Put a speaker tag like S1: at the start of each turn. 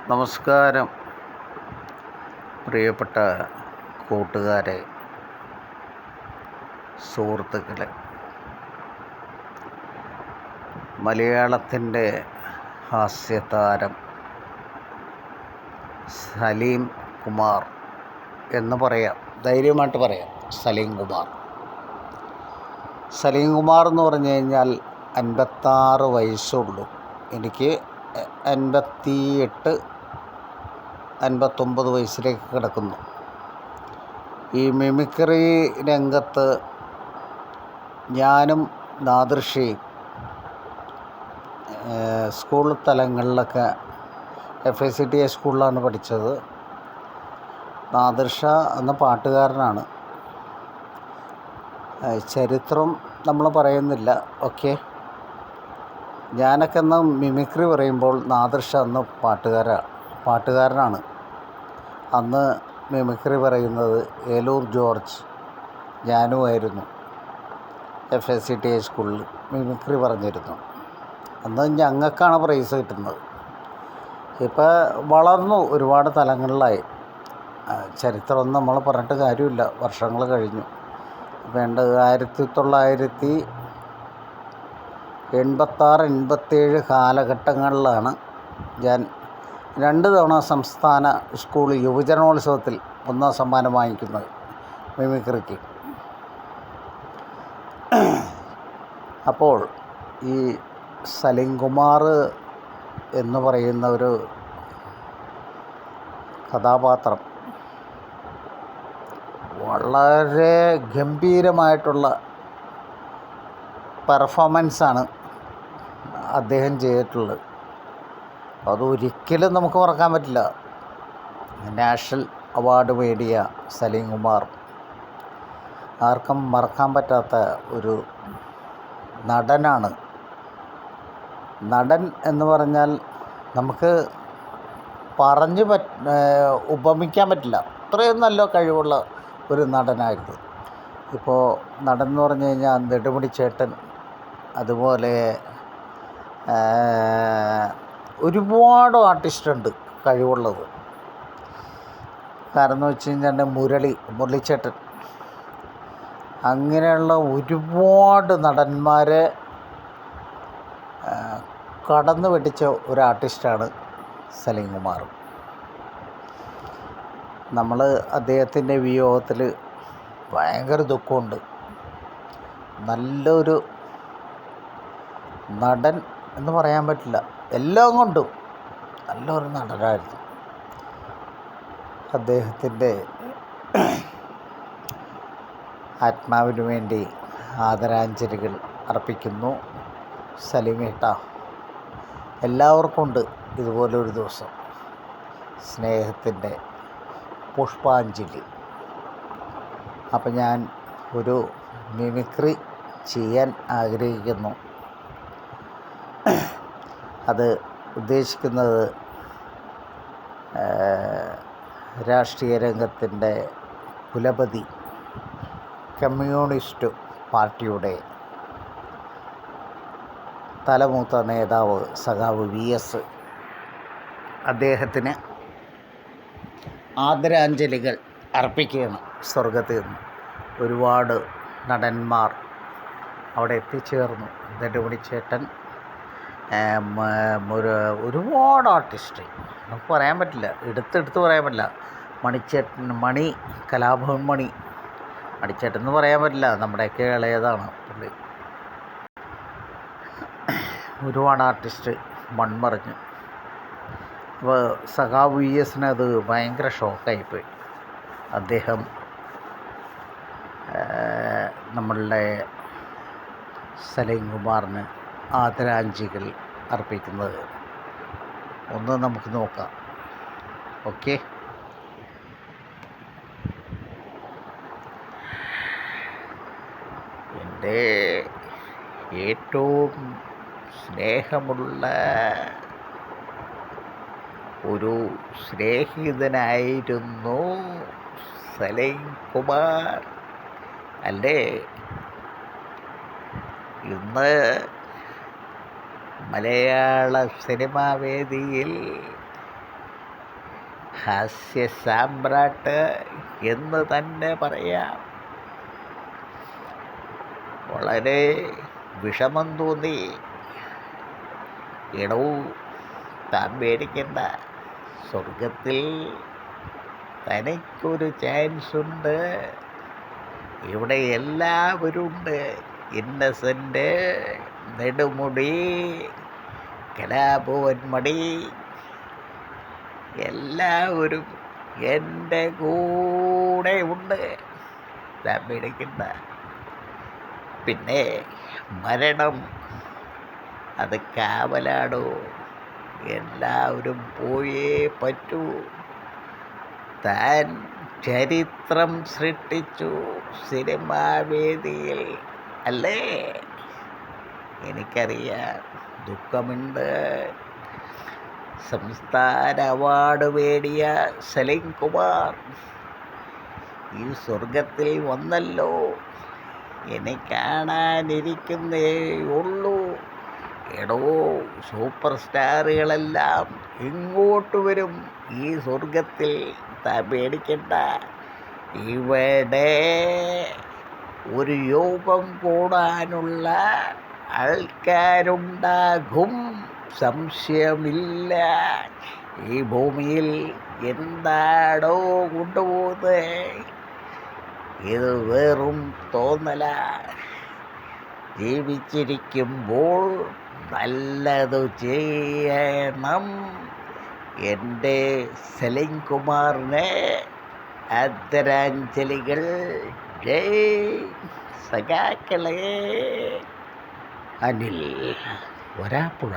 S1: നമസ്കാരം പ്രിയപ്പെട്ട കൂട്ടുകാരെ, സുഹൃത്തുക്കളെ. മലയാളത്തിൻ്റെ ഹാസ്യതാരം സലീം കുമാർ എന്ന് പറയാം, ധൈര്യമായിട്ട് പറയാം. സലീം കുമാർ എന്ന് പറഞ്ഞു കഴിഞ്ഞാൽ 56 വയസ്സുള്ളൂ. എനിക്ക് 58-59 വയസ്സിലേക്ക് കിടക്കുന്നു. ഈ മിമിക്രി രംഗത്ത് ഞാനും നാദൃഷയും സ്കൂൾ തലങ്ങളിലൊക്കെ FICTA സ്കൂളിലാണ് പഠിച്ചത്. നാദൃഷ എന്ന പാട്ടുകാരനാണ്. ചരിത്രം നമ്മൾ പറയുന്നില്ല. ഓക്കെ, ഞാനൊക്കെ അന്ന് മിമിക്രി പറയുമ്പോൾ നാദൃഷ അന്ന് പാട്ടുകാരനാണ്. അന്ന് മിമിക്രി പറയുന്നത് ഏലൂർ ജോർജ് ഞാനുമായിരുന്നു. FICTA സ്കൂളിൽ മിമിക്രി പറഞ്ഞിരുന്നു. അന്ന് ഞങ്ങൾക്കാണ് പ്രൈസ് കിട്ടുന്നത്. ഇപ്പോൾ വളർന്നു, ഒരുപാട് തലങ്ങളിലായി. ചരിത്രമൊന്നും നമ്മൾ പറഞ്ഞിട്ട് കാര്യമില്ല, വർഷങ്ങൾ കഴിഞ്ഞു. വേണ്ട 1986-87 കാലഘട്ടങ്ങളിലാണ് ഞാൻ 2 തവണ സംസ്ഥാന സ്കൂൾ യുവജനോത്സവത്തിൽ 1ാം സമ്മാനം വാങ്ങിക്കുന്നത് മിമിക്രിക്ക്. അപ്പോൾ ഈ സലീം കുമാർ എന്ന് പറയുന്ന ഒരു കഥാപാത്രം വളരെ ഗംഭീരമായിട്ടുള്ള പെർഫോമൻസാണ് അദ്ദേഹം ചെയ്തിട്ടുള്ളത്. അതൊരിക്കലും നമുക്ക് മറക്കാൻ പറ്റില്ല. നാഷണൽ അവാർഡ് നേടിയ സലീം കുമാർ ആർക്കും മറക്കാൻ പറ്റാത്ത ഒരു നടനാണ്. നടൻ എന്ന് പറഞ്ഞാൽ നമുക്ക് ഉപമിക്കാൻ പറ്റില്ല. അത്രയും നല്ല കഴിവുള്ള ഒരു നടനായിരുന്നു. ഇപ്പോൾ നടൻ എന്ന് പറഞ്ഞു കഴിഞ്ഞാൽ നെടുമുടി ചേട്ടൻ, അതുപോലെ ഒരുപാട് ആർട്ടിസ്റ്റുണ്ട് കഴിവുള്ളത്. കാരണം എന്ന് വെച്ച് കഴിഞ്ഞാൽ മുരളിച്ചേട്ടൻ, അങ്ങനെയുള്ള ഒരുപാട് നടന്മാരെ കടന്നു വെട്ടിച്ച ഒരു ആർട്ടിസ്റ്റാണ് സലീം കുമാർ. നമ്മൾ അദ്ദേഹത്തിൻ്റെ വിയോഗത്തിൽ ഭയങ്കര ദുഃഖമുണ്ട്. നല്ലൊരു നടൻ എന്ന് പറയാൻ പറ്റില്ല, എല്ലാം കൊണ്ടും നല്ലൊരു നടനായിരുന്നു. അദ്ദേഹത്തിൻ്റെ ആത്മാവിന് വേണ്ടി ആദരാഞ്ജലികൾ അർപ്പിക്കുന്നു. സലീമേട്ട, എല്ലാവർക്കും ഉണ്ട് ഇതുപോലൊരു ദിവസം, സ്നേഹത്തിൻ്റെ പുഷ്പാഞ്ജലി. അപ്പം ഞാൻ ഒരു മിമിക്രി ചെയ്യാൻ ആഗ്രഹിക്കുന്നു. അത് ഉദ്ദേശിക്കുന്നത് രാഷ്ട്രീയ രംഗത്തിൻ്റെ കുലപതി, കമ്മ്യൂണിസ്റ്റ് പാർട്ടിയുടെ തലമൂത്ത നേതാവ് സഖാവ് VS, അദ്ദേഹത്തിന് ആദരാഞ്ജലികൾ അർപ്പിക്കുകയാണ്. സ്വർഗത്തിൽ നിന്ന് ഒരുപാട് നടന്മാർ അവിടെ എത്തിച്ചേർന്നു. നെടുമുടി ചേട്ടൻ, ഒരുപാട് ആർട്ടിസ്റ്റ്, നമുക്ക് പറയാൻ പറ്റില്ല, എടുത്ത് പറയാൻ പറ്റില്ല. കലാഭവൻ മണിച്ചേട്ടൻ എന്ന് പറയാൻ പറ്റില്ല, നമ്മുടെയൊക്കെ ഇളയതാണ് പുള്ളി. ഒരുപാട് ആർട്ടിസ്റ്റ് മൺമറഞ്ഞു. അപ്പോൾ സഖാവ് VSന് അത് ഭയങ്കര ഷോക്കായിപ്പോയി. അദ്ദേഹം നമ്മളുടെ സലീം കുമാറിന് ആദരാഞ്ജലികൾ അർപ്പിക്കുന്നത് ഒന്ന് നമുക്ക് നോക്കാം. ഓക്കെ, എൻ്റെ ഏറ്റവും സ്നേഹമുള്ള ഒരു സ്നേഹിതനായിരുന്നു സലീം കുമാർ അല്ലേ. ഇന്ന് മലയാള സിനിമാ വേദിയിൽ ഹാസ്യ സാമ്രാട്ട് എന്ന് തന്നെ പറയാം. വളരെ വിഷമം തോന്നി. എടോ, താൻ പേടിക്കണ്ട, സ്വർഗത്തിൽ തനിക്കൊരു ചാൻസ് ഉണ്ട്. ഇവിടെ എല്ലാവരുണ്ട്. ഇന്നസെൻ്റ്, നെടുമുടി, കലാഭവൻ മണി, എല്ലാവരും എൻ്റെ കൂടെ ഉണ്ട്. താൻ പേടിക്കണ്ട. പിന്നെ മരണം അത് കാവലാടോ. എല്ലാവരും പോയേ പറ്റൂ. താൻ ചരിത്രം സൃഷ്ടിച്ചു സിനിമാവേദിയിൽ, അല്ലേ? എനിക്കറിയാം, ദുഃഖമുണ്ട്. സംസ്ഥാന അവാർഡ് നേടിയ സലീം കുമാർ ഈ സ്വർഗത്തിൽ വന്നല്ലോ. എന്നെ കാണാനിരിക്കുന്നേ ഉള്ളൂ. എടോ, സൂപ്പർ സ്റ്റാറുകളെല്ലാം ഇങ്ങോട്ട് വരും ഈ സ്വർഗത്തിൽ. താൻ പേടിക്കണ്ട. ഇവിടെ ഒരു യോഗം കൂടാനുള്ള ആൾക്കാരുണ്ടാകും, സംശയമില്ല. ഈ ഭൂമിയിൽ എന്താടോ കൊണ്ടുപോകുന്നത്? ഇത് വെറും തോന്നല. ജീവിച്ചിരിക്കുമ്പോൾ നല്ലതു ചെയ്യണം. എൻ്റെ സലീം കുമാറിന് ആദരാഞ്ജലികൾ. ജയ് സഖാക്കളെ. അനിൽ വരാപ്പുഴ.